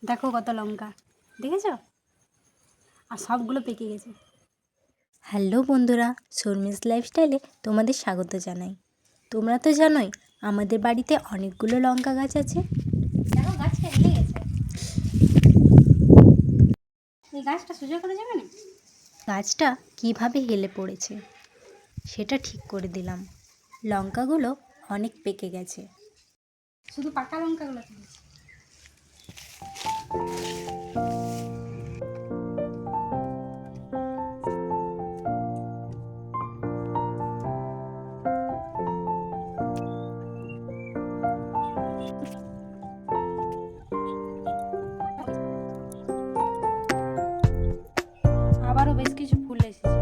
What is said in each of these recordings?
দেখো কত লঙ্কা দেখেছো, আর সবগুলো পেকে গেছে। হ্যালো বন্ধুরা, শর্মিস লাইফস্টাইলে তোমাদের স্বাগত জানাই। তোমরা তো জানোই আমাদের বাড়িতে অনেকগুলো লঙ্কা গাছ আছে। দেখো গাছটা হেলে গেছে, এই গাছটা সোজা করে যাবে না। গাছটা কিভাবে হেলে পড়েছে সেটা ঠিক করে দিলাম। লঙ্কাগুলো অনেক পেকে গেছে। শুধু পাকা লঙ্কাগুলো তুলেছি। আবারও বেশ কিছু ফুল এসেছে।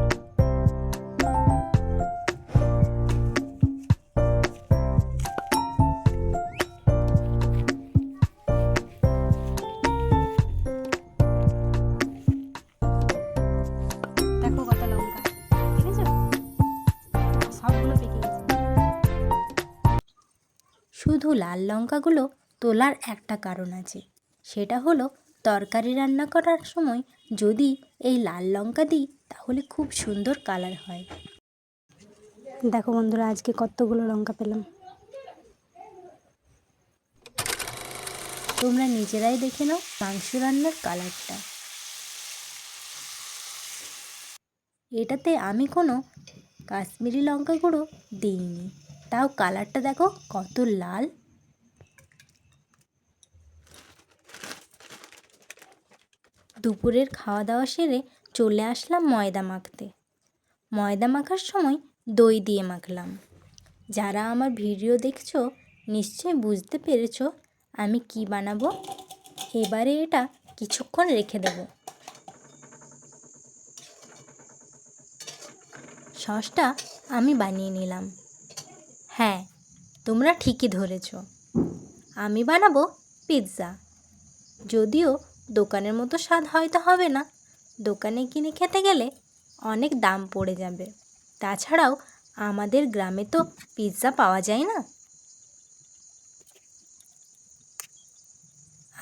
দেখো কত লঙ্কা দেখেছো, আর সবগুলো পেকে গেছে। শুধু লাল লঙ্কাগুলো তোলার একটা কারণ আছে, সেটা হলো তরকারি রান্না করার সময় যদি এই লাল লঙ্কা দিই তাহলে খুব সুন্দর কালার হয়। দেখো বন্ধুরা, আজকে কতগুলো লঙ্কা পেলাম। তোমরা নিজেরাই দেখে নাও মাংস রান্নার কালারটা। এটাতে আমি কোনো কাশ্মীরি লঙ্কা গুঁড়ো দিইনি, তাও কালারটা দেখো কত লাল। দুপুরের খাওয়া দাওয়া সেরে চলে আসলাম ময়দা মাখতে। ময়দা মাখার সময় দই দিয়ে মাখলাম। যারা আমার ভিডিও দেখছো নিশ্চয়ই বুঝতে পেরেছো আমি কি বানাবো। এবারে এটা কিছুক্ষণ রেখে দেব। সসটা আমি বানিয়ে নিলাম। হ্যাঁ, তোমরা ঠিকই ধরেছ, আমি বানাবো পিৎজা। যদিও দোকানের মতো স্বাদ হয়তো হবে না, দোকানে কিনে খেতে গেলে অনেক দাম পড়ে যাবে। তাছাড়াও আমাদের গ্রামে তো পিৎজা পাওয়া যায় না।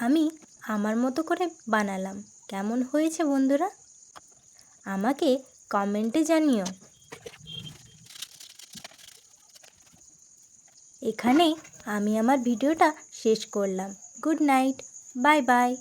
আমি আমার মতো করে বানালাম। কেমন হয়েছে বন্ধুরা? আমাকে কমেন্টে জানিও। এখানেই আমি আমার ভিডিওটা শেষ করলাম। Good night, bye bye.